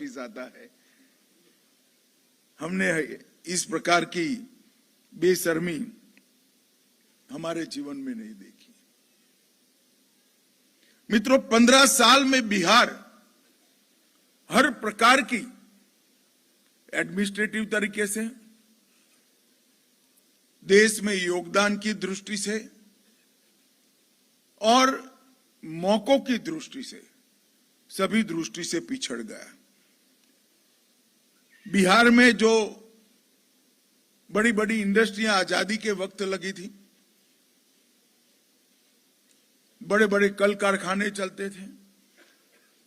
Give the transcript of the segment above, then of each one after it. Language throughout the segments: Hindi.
वापिस आता है। हमने इस प्रकार की बेशर्मी हमारे जीवन में नहीं देखी। मित्रों, 15 साल में बिहार हर प्रकार की एडमिनिस्ट्रेटिव तरीके से, देश में योगदान की दृष्टि से और मौकों की दृष्टि से, सभी दृष्टि से पिछड़ गया। बिहार में जो बड़ी बड़ी इंडस्ट्रियां आजादी के वक्त लगी थी, बड़े बड़े कल कारखाने चलते थे,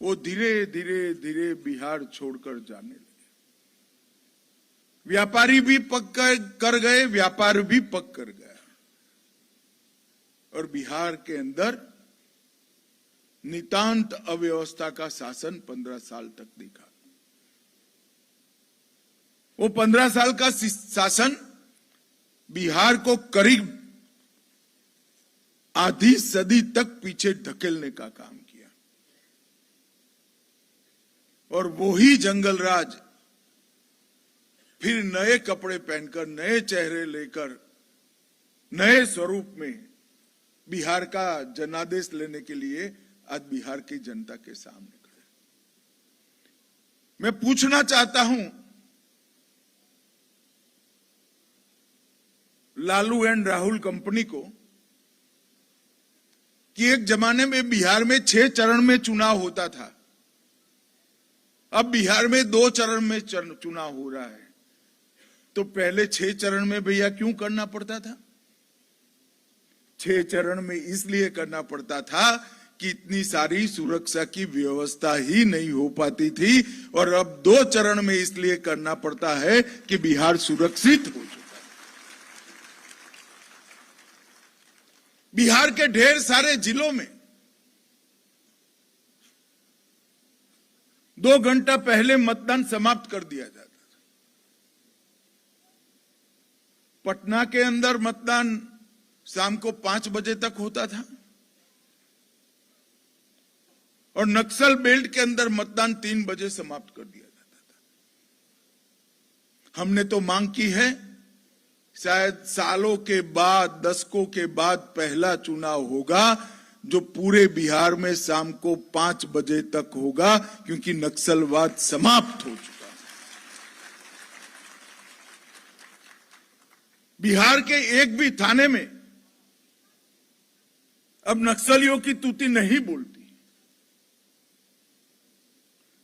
वो धीरे धीरे धीरे बिहार छोड़कर जाने लगे। व्यापारी भी पक कर गए, व्यापार भी पक कर गया और बिहार के अंदर नितांत अव्यवस्था का शासन 15 साल तक दिखा। वो 15 साल का शासन बिहार को करीब आधी सदी तक पीछे धकेलने का काम किया और वो ही जंगल राज फिर नए कपड़े पहनकर, नए चेहरे लेकर, नए स्वरूप में बिहार का जनादेश लेने के लिए आज बिहार की जनता के सामने खड़े। मैं पूछना चाहता हूं, लालू एंड राहुल कंपनी को, कि एक जमाने में बिहार में 6 चरण में चुनाव होता था, अब बिहार में 2 चरण में चुनाव हो रहा है, तो पहले 6 चरण में भैया क्यों करना पड़ता था? 6 चरण में इसलिए करना पड़ता था कि इतनी सारी सुरक्षा की व्यवस्था ही नहीं हो पाती थी, और अब 2 चरण में इसलिए करना पड़ता है कि बिहार सुरक्षित हो चुका है। बिहार के ढेर सारे जिलों में 2 घंटा पहले मतदान समाप्त कर दिया जाता था। पटना के अंदर मतदान शाम को 5 बजे तक होता था और नक्सल बेल्ट के अंदर मतदान 3 बजे समाप्त कर दिया जाता था। हमने तो मांग की है, शायद सालों के बाद, दशकों के बाद पहला चुनाव होगा जो पूरे बिहार में शाम को 5 बजे तक होगा, क्योंकि नक्सलवाद समाप्त हो चुका है। बिहार के एक भी थाने में अब नक्सलियों की तूती नहीं बोलती।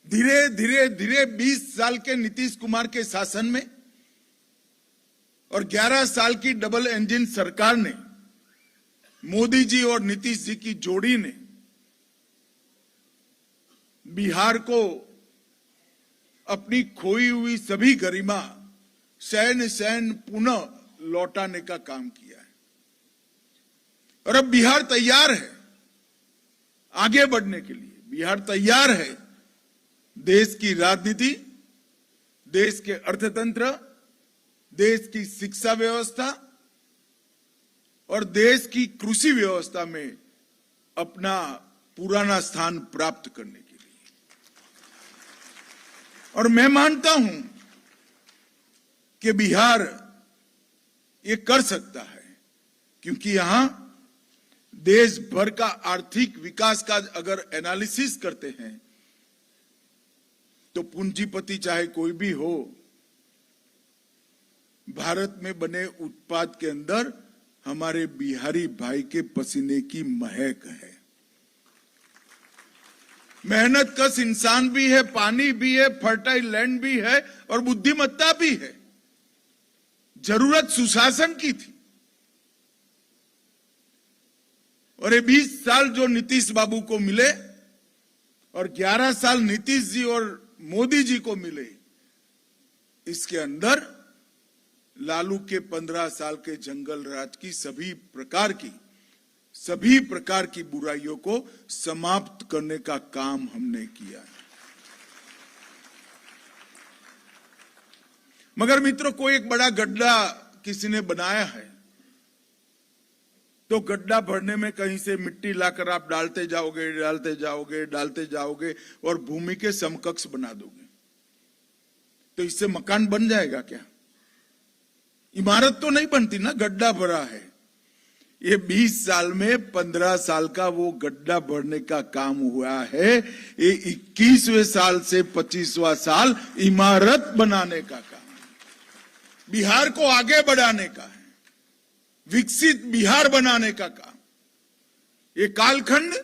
धीरे धीरे धीरे 20 साल के नीतीश कुमार के शासन में और 11 साल की डबल इंजन सरकार ने, मोदी जी और नीतीश जी की जोड़ी ने बिहार को अपनी खोई हुई सभी गरिमा सैन पुनः लौटाने का काम किया है। और अब बिहार तैयार है आगे बढ़ने के लिए। बिहार तैयार है देश की राजनीति, देश के अर्थतंत्र, देश की शिक्षा व्यवस्था और देश की कृषि व्यवस्था में अपना पुराना स्थान प्राप्त करने के लिए। और मैं मानता हूं कि बिहार ये कर सकता है, क्योंकि यहां देश भर का आर्थिक विकास का अगर एनालिसिस करते हैं तो पूंजीपति चाहे कोई भी हो, भारत में बने उत्पाद के अंदर हमारे बिहारी भाई के पसीने की महक है। मेहनत कश इंसान भी है, पानी भी है, फर्टाइल लैंड भी है और बुद्धिमत्ता भी है। जरूरत सुशासन की थी और ये 20 साल जो नीतीश बाबू को मिले और 11 साल नीतीश जी और मोदी जी को मिले, इसके अंदर लालू के 15 साल के जंगल राज की सभी प्रकार की बुराइयों को समाप्त करने का काम हमने किया है। मगर मित्रों, कोई एक बड़ा गड्ढा किसी ने बनाया है तो गड्ढा भरने में कहीं से मिट्टी लाकर आप डालते जाओगे और भूमि के समकक्ष बना दोगे। तो इससे मकान बन जाएगा क्या? इमारत तो नहीं बनती ना, गड्ढा भरा है। ये 20 साल में 15 साल का वो गड्ढा भरने का काम हुआ है। ये 21वें साल से 25वां साल इमारत बनाने का काम है, बिहार को आगे बढ़ाने का है, विकसित बिहार बनाने का काम। ये कालखंड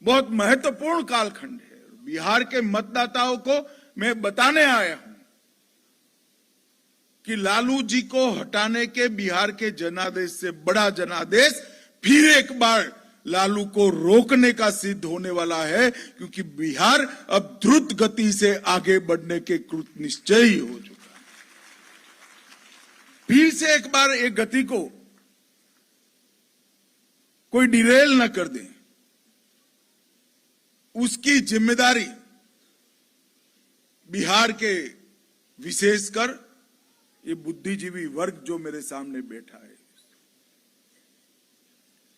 बहुत महत्वपूर्ण कालखंड है। बिहार के मतदाताओं को मैं बताने आया हूं कि लालू जी को हटाने के बिहार के जनादेश से बड़ा जनादेश फिर एक बार लालू को रोकने का सिद्ध होने वाला है, क्योंकि बिहार अब द्रुत गति से आगे बढ़ने के कृत निश्चयी हो चुका है। फिर से एक बार एक गति को कोई डिरेल न कर दे, उसकी जिम्मेदारी बिहार के विशेषकर ये बुद्धिजीवी वर्ग जो मेरे सामने बैठा है,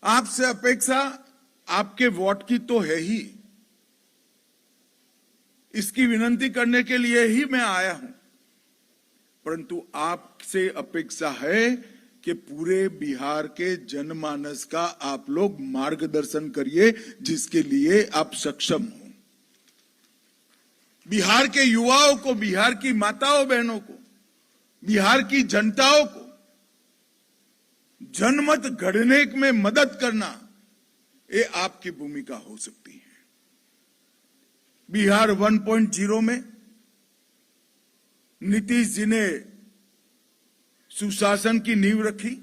आपसे अपेक्षा आपके वोट की तो है ही। इसकी विनती करने के लिए ही मैं आया हूं, परंतु आपसे अपेक्षा है कि पूरे बिहार के जनमानस का आप लोग मार्गदर्शन करिए, जिसके लिए आप सक्षम हो। बिहार के युवाओं को, बिहार की माताओं बहनों को, बिहार की जनताओं को जनमत गढ़ने में मदद करना, ये आपकी भूमिका हो सकती है। बिहार 1.0 में नीतीश जी ने सुशासन की नींव रखी,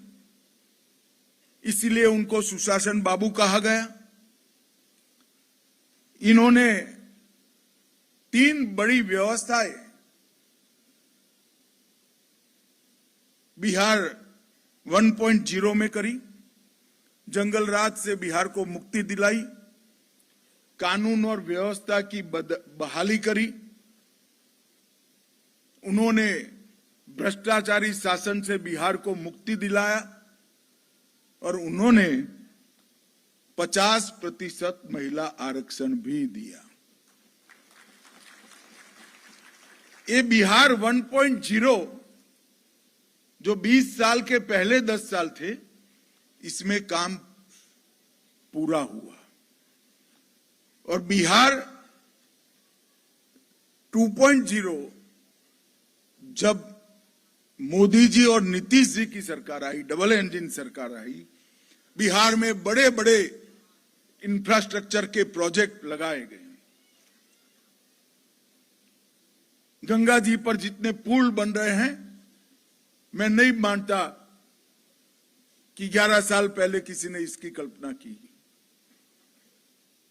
इसलिए उनको सुशासन बाबू कहा गया। इन्होंने 3 बड़ी व्यवस्थाएं बिहार 1.0 में करी। जंगल राज से बिहार को मुक्ति दिलाई, कानून और व्यवस्था की बहाली करी, उन्होंने भ्रष्टाचारी शासन से बिहार को मुक्ति दिलाया, और उन्होंने 50% महिला आरक्षण भी दिया। ये बिहार 1.0 जो 20 साल के पहले 10 साल थे, इसमें काम पूरा हुआ। और बिहार 2.0 जब मोदी जी और नीतीश जी की सरकार आई, डबल इंजन सरकार आई, बिहार में बड़े बड़े इंफ्रास्ट्रक्चर के प्रोजेक्ट लगाए गए। गंगा जी पर जितने पुल बन रहे हैं, मैं नहीं मानता कि 11 साल पहले किसी ने इसकी कल्पना की।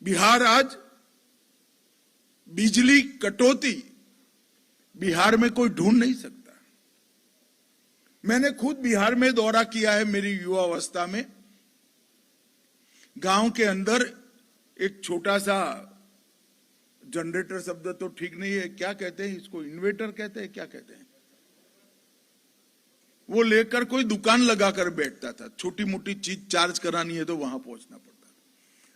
बिहार आज बिजली कटौती बिहार में कोई ढूंढ नहीं सकता। मैंने खुद बिहार में दौरा किया है मेरी युवावस्था में। गांव के अंदर एक छोटा सा जनरेटर शब्द तो ठीक नहीं है, क्या कहते हैं इसको, इन्वर्टर कहते हैं, क्या कहते हैं, वो लेकर कोई दुकान लगाकर बैठता था। छोटी मोटी चीज चार्ज करानी है तो वहां पहुंचना पड़ता था।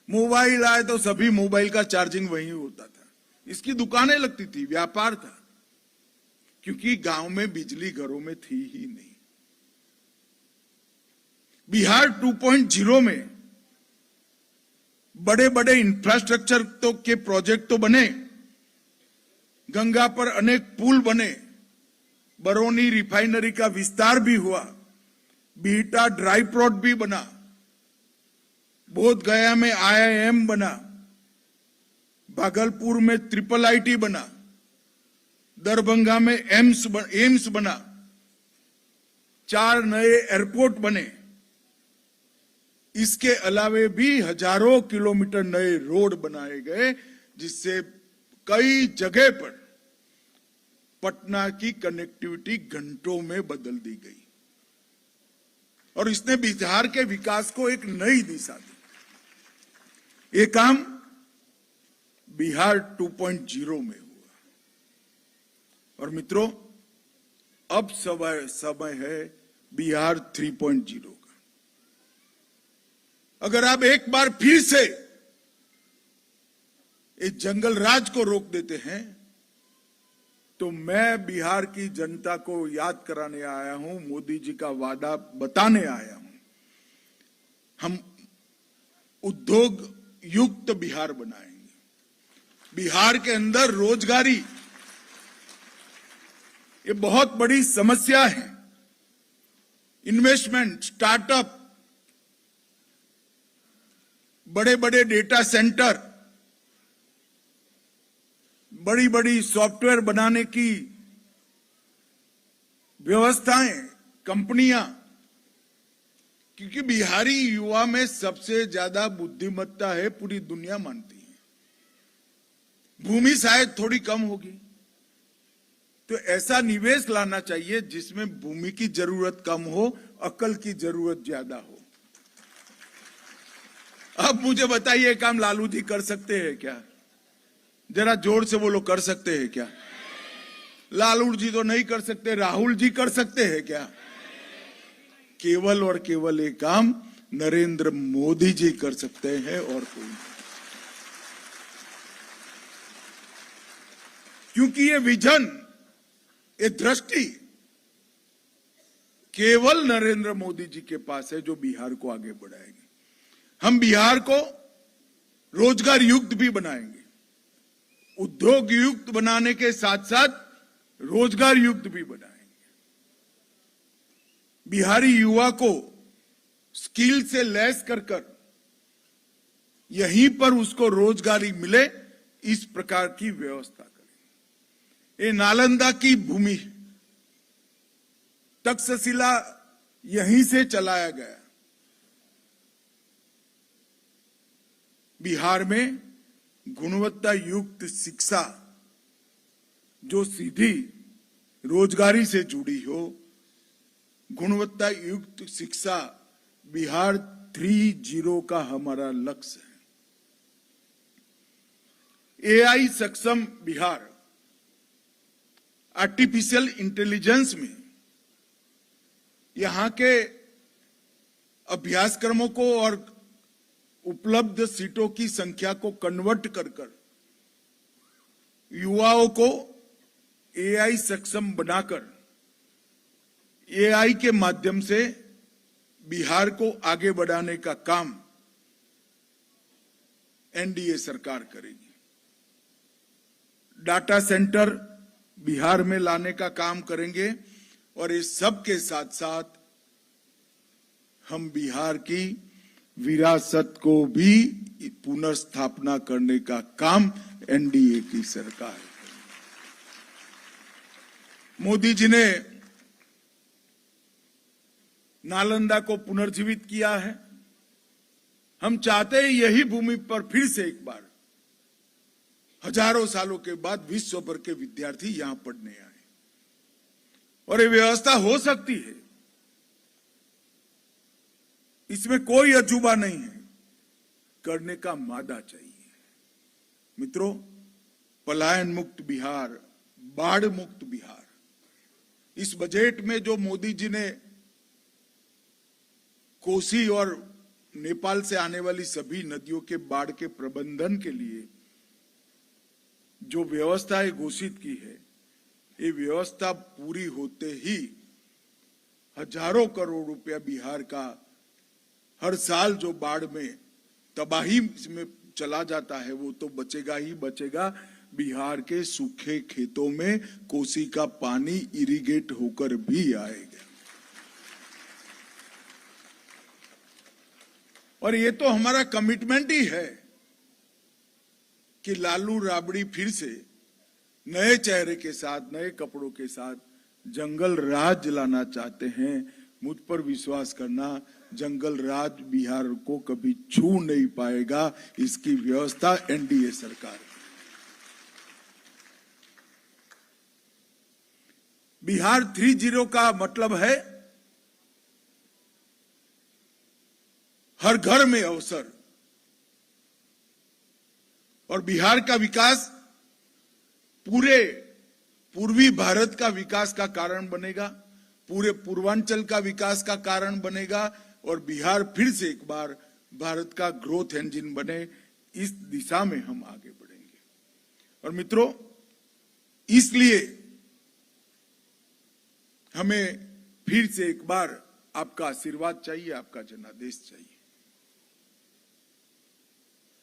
मोबाइल आए तो सभी मोबाइल का चार्जिंग वहीं होता था। इसकी दुकानें लगती थी, व्यापार था, क्योंकि गांव में बिजली घरों में थी ही नहीं। बिहार 2.0 में बड़े बड़े इंफ्रास्ट्रक्चर के प्रोजेक्ट तो बने, गंगा पर अनेक पुल बने, बरौनी रिफाइनरी का विस्तार भी हुआ, बिहटा ड्राई पोर्ट भी बना, बोध गया में IIM बना, भागलपुर में IIIT बना, दरभंगा में एम्स बना, 4 नए एयरपोर्ट बने। इसके अलावे भी हजारों किलोमीटर नए रोड बनाए गए, जिससे कई जगह पर पटना की कनेक्टिविटी घंटों में बदल दी गई, और इसने बिहार के विकास को एक नई दिशा दी। ये काम बिहार 2.0 में हुआ। और मित्रों, अब समय है बिहार 3.0 का। अगर आप एक बार फिर से इस जंगल राज को रोक देते हैं, तो मैं बिहार की जनता को याद कराने आया हूं, मोदी जी का वादा बताने आया हूं। हम उद्योग युक्त बिहार बनाएंगे। बिहार के अंदर रोजगारी ये बहुत बड़ी समस्या है। इन्वेस्टमेंट, स्टार्टअप, बड़े बड़े डेटा सेंटर, बड़ी बड़ी सॉफ्टवेयर बनाने की व्यवस्थाएं, कंपनियां, क्योंकि बिहारी युवा में सबसे ज्यादा बुद्धिमत्ता है, पूरी दुनिया मानती है। भूमि शायद थोड़ी कम होगी, तो ऐसा निवेश लाना चाहिए जिसमें भूमि की जरूरत कम हो, अकल की जरूरत ज्यादा हो। अब मुझे बताइए, काम लालू जी कर सकते हैं क्या? जरा जोर से बोलो, कर सकते हैं क्या? लालू जी तो नहीं कर सकते, राहुल जी कर सकते हैं क्या? केवल और केवल एक काम नरेंद्र मोदी जी कर सकते हैं, और कोई नहीं। क्योंकि ये विजन, ये दृष्टि केवल नरेंद्र मोदी जी के पास है, जो बिहार को आगे बढ़ाएगी। हम बिहार को रोजगार युक्त भी बनाएंगे, उद्योग युक्त बनाने के साथ साथ रोजगार युक्त भी बनाएंगे। बिहारी युवा को स्किल से लैस कर यहीं पर उसको रोजगारी मिले, इस प्रकार की व्यवस्था करेंगे। ये नालंदा की भूमि, तक्षशिला यहीं से चलाया गया। बिहार में गुणवत्ता युक्त शिक्षा जो सीधी रोजगारी से जुड़ी हो, गुणवत्ता युक्त शिक्षा बिहार 3.0 का हमारा लक्ष्य है। एआई सक्षम बिहार, आर्टिफिशियल इंटेलिजेंस में यहां के अभ्यासक्रमों को और उपलब्ध सीटों की संख्या को कन्वर्ट कर युवाओं को एआई सक्षम बनाकर एआई के माध्यम से बिहार को आगे बढ़ाने का काम एनडीए सरकार करेगी। डाटा सेंटर बिहार में लाने का काम करेंगे, और इस सब के साथ साथ हम बिहार की विरासत को भी पुनर्स्थापना करने का काम एनडीए की सरकार। मोदी जी ने नालंदा को पुनर्जीवित किया है। हम चाहते हैं यही भूमि पर फिर से एक बार हजारों सालों के बाद विश्व भर के विद्यार्थी यहां पढ़ने आए, और ये व्यवस्था हो सकती है, इसमें कोई अजूबा नहीं है। करने का मादा चाहिए। मित्रों, पलायन मुक्त बिहार, बाढ़ मुक्त बिहार, इस बजट में जो मोदी जी ने कोसी और नेपाल से आने वाली सभी नदियों के बाढ़ के प्रबंधन के लिए जो व्यवस्थाएं घोषित की है, ये व्यवस्था पूरी होते ही हजारों करोड़ रुपया बिहार का हर साल जो बाढ़ में तबाही में चला जाता है, वो तो बचेगा ही बचेगा। बिहार के सूखे खेतों में कोसी का पानी इरिगेट होकर भी आएगा। और ये तो हमारा कमिटमेंट ही है कि लालू राबड़ी फिर से नए चेहरे के साथ, नए कपड़ों के साथ जंगल राज लाना चाहते हैं। मुझ पर विश्वास करना, जंगल राज बिहार को कभी छू नहीं पाएगा। इसकी व्यवस्था एनडीए सरकार। बिहार 3.0 का मतलब है हर घर में अवसर, और बिहार का विकास पूरे पूर्वी भारत का विकास का कारण बनेगा, पूरे पूर्वांचल का विकास का कारण बनेगा, और बिहार फिर से एक बार भारत का ग्रोथ इंजन बने। इस दिशा में हम आगे बढ़ेंगे। और मित्रों, इसलिए हमें फिर से एक बार आपका आशीर्वाद चाहिए, आपका जनादेश चाहिए।